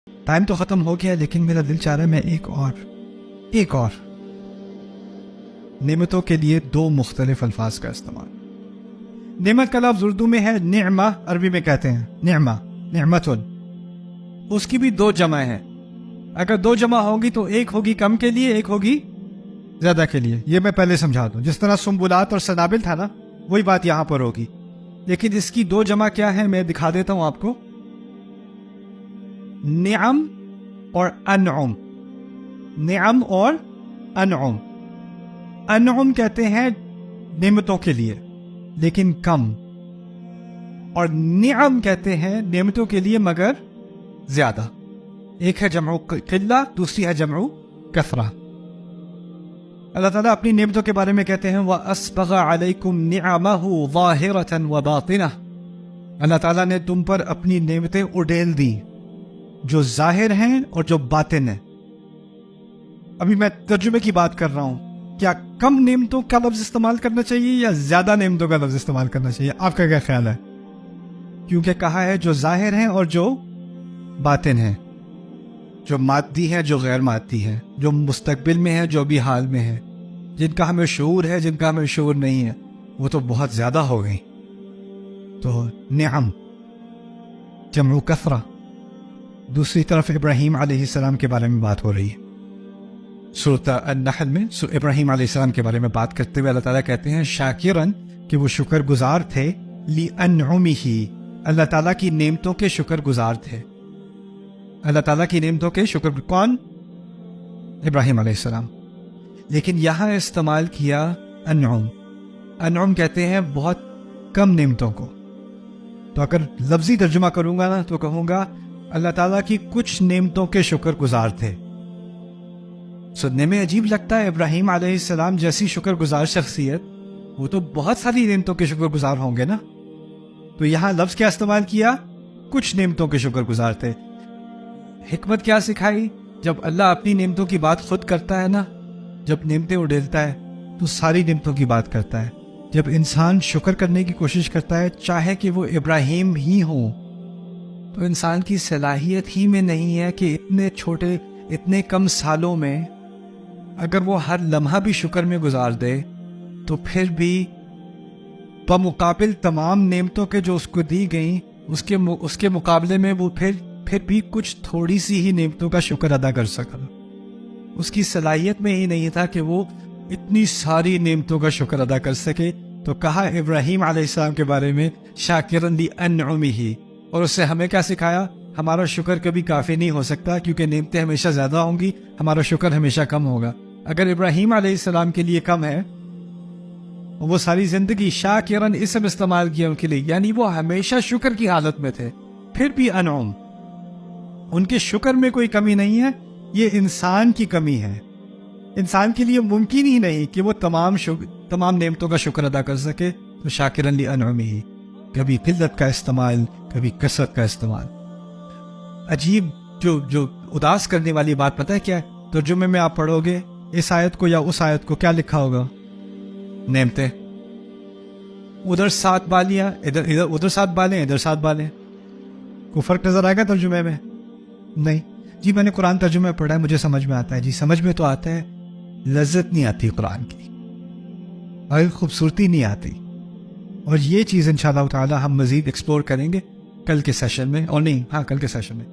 Time تو ختم ہو گیا لیکن میرا دل چاہ رہا ہے میں ایک اور نعمتوں کے لیے دو مختلف الفاظ کا استعمال. نعمت کا لفظ اردو میں ہے نعمہ، عربی میں کہتے ہیں نعمہ، نعمتن. اس کی بھی دو جمع ہیں. اگر دو جمع ہوگی تو ایک ہوگی کم کے لیے، ایک ہوگی زیادہ کے لیے. یہ میں پہلے سمجھا دوں. جس طرح سنبلات اور سنابل تھا نا، وہی بات یہاں پر ہوگی. لیکن اس کی دو جمع کیا ہے میں دکھا دیتا ہوں آپ کو. نعم اور انعم. نعم اور انعم. انعم کہتے ہیں نعمتوں کے لیے لیکن کم، اور نعم کہتے ہیں نعمتوں کے لیے مگر زیادہ. ایک ہے جمع قلہ، دوسری ہے جمع کثرہ. اللہ تعالیٰ اپنی نعمتوں کے بارے میں کہتے ہیں وَأَسْبَغَ عَلَيْكُمْ نِعَمَهُ ظَاهِرَةً وَبَاطِنَةً. اللہ تعالیٰ نے تم پر اپنی نعمتیں اڈیل دی جو ظاہر ہیں اور جو باطن ہیں. ابھی میں ترجمے کی بات کر رہا ہوں. کیا کم نعمتوں کا لفظ استعمال کرنا چاہیے یا زیادہ نعمتوں کا لفظ استعمال کرنا چاہیے؟ آپ کا کیا خیال ہے؟ کیونکہ کہا ہے جو ظاہر ہیں اور جو باطن ہیں، جو مادی ہے جو غیر مادی ہے، جو مستقبل میں ہے جو بھی حال میں ہے، جن کا ہمیں شعور ہے جن کا ہمیں شعور نہیں ہے، وہ تو بہت زیادہ ہو گئی. تو نعم جمع کثرہ. دوسری طرف ابراہیم علیہ السلام کے بارے میں بات ہو رہی ہے. سورۃ النحل میں ابراہیم علیہ السلام کے بارے میں بات کرتے ہوئے اللہ تعالیٰ کہتے ہیں شاکرن، کہ وہ شکر گزار تھے، لِأَنْعُمِهِ، اللہ تعالیٰ کی نعمتوں کے شکر گزار تھے. اللہ تعالیٰ کی نعمتوں کے شکر کون؟ ابراہیم علیہ السلام. لیکن یہاں استعمال کیا انعم. انعم کہتے ہیں بہت کم نعمتوں کو. تو اگر لفظی ترجمہ کروں گا نا تو کہوں گا اللہ تعالیٰ کی کچھ نعمتوں کے شکر گزار تھے. سننے میں عجیب لگتا ہے، ابراہیم علیہ السلام جیسی شکر گزار شخصیت، وہ تو بہت ساری نعمتوں کے شکر گزار ہوں گے نا. تو یہاں لفظ کیا استعمال کیا؟ کچھ نعمتوں کے شکر گزار تھے. حکمت کیا سکھائی؟ جب اللہ اپنی نعمتوں کی بات خود کرتا ہے نا، جب نعمتیں اڈیلتا ہے تو ساری نعمتوں کی بات کرتا ہے. جب انسان شکر کرنے کی کوشش کرتا ہے، چاہے کہ وہ ابراہیم ہی ہوں، تو انسان کی صلاحیت ہی میں نہیں ہے کہ اتنے چھوٹے، اتنے کم سالوں میں اگر وہ ہر لمحہ بھی شکر میں گزار دے تو پھر بھی بمقابل تمام نعمتوں کے جو اس کو دی گئیں اس کے مقابلے میں وہ پھر بھی کچھ تھوڑی سی ہی نعمتوں کا شکر ادا کر سکا. اس کی صلاحیت میں ہی نہیں تھا کہ وہ اتنی ساری نعمتوں کا شکر ادا کر سکے. تو کہا ابراہیم علیہ السلام کے بارے میں شاکرن لِأَنْعُمِهِ. اور اس سے ہمیں کیا سکھایا؟ ہمارا شکر کبھی کافی نہیں ہو سکتا کیونکہ نعمتیں ہمیشہ زیادہ ہوں گی، ہمارا شکر ہمیشہ کم ہوگا. اگر ابراہیم علیہ السلام کے لیے کم ہے، وہ ساری زندگی شاکرن اسم استعمال کیا ان کے لیے، یعنی وہ ہمیشہ شکر کی حالت میں تھے، پھر بھی انعم. ان کے شکر میں کوئی کمی نہیں ہے، یہ انسان کی کمی ہے. انسان کے لیے ممکن ہی نہیں کہ وہ تمام نعمتوں کا شکر ادا کر سکے. تو شاکرن لِأَنْعُمِهِ، کبھی قلت کا استعمال، کبھی کثرت کا استعمال. عجیب جو اداس کرنے والی بات پتہ ہے کیا ہے؟ ترجمے میں آپ پڑھو گے اس آیت کو یا اس آیت کو، کیا لکھا ہوگا؟ نعمتیں. ادھر 7 بالیاں، ادھر 7 بالیں، ادھر 7 بالیں. کوئی فرق نظر آئے گا ترجمے میں؟ نہیں. جی میں نے قرآن ترجمہ پڑھا ہے، مجھے سمجھ میں آتا ہے. جی سمجھ میں تو آتا ہے، لذت نہیں آتی قرآن کی، اور خوبصورتی نہیں آتی. اور یہ چیز انشاءاللہ تعالی ہم مزید ایکسپلور کریں گے کل کے سیشن میں، اور نہیں، ہاں کل کے سیشن میں.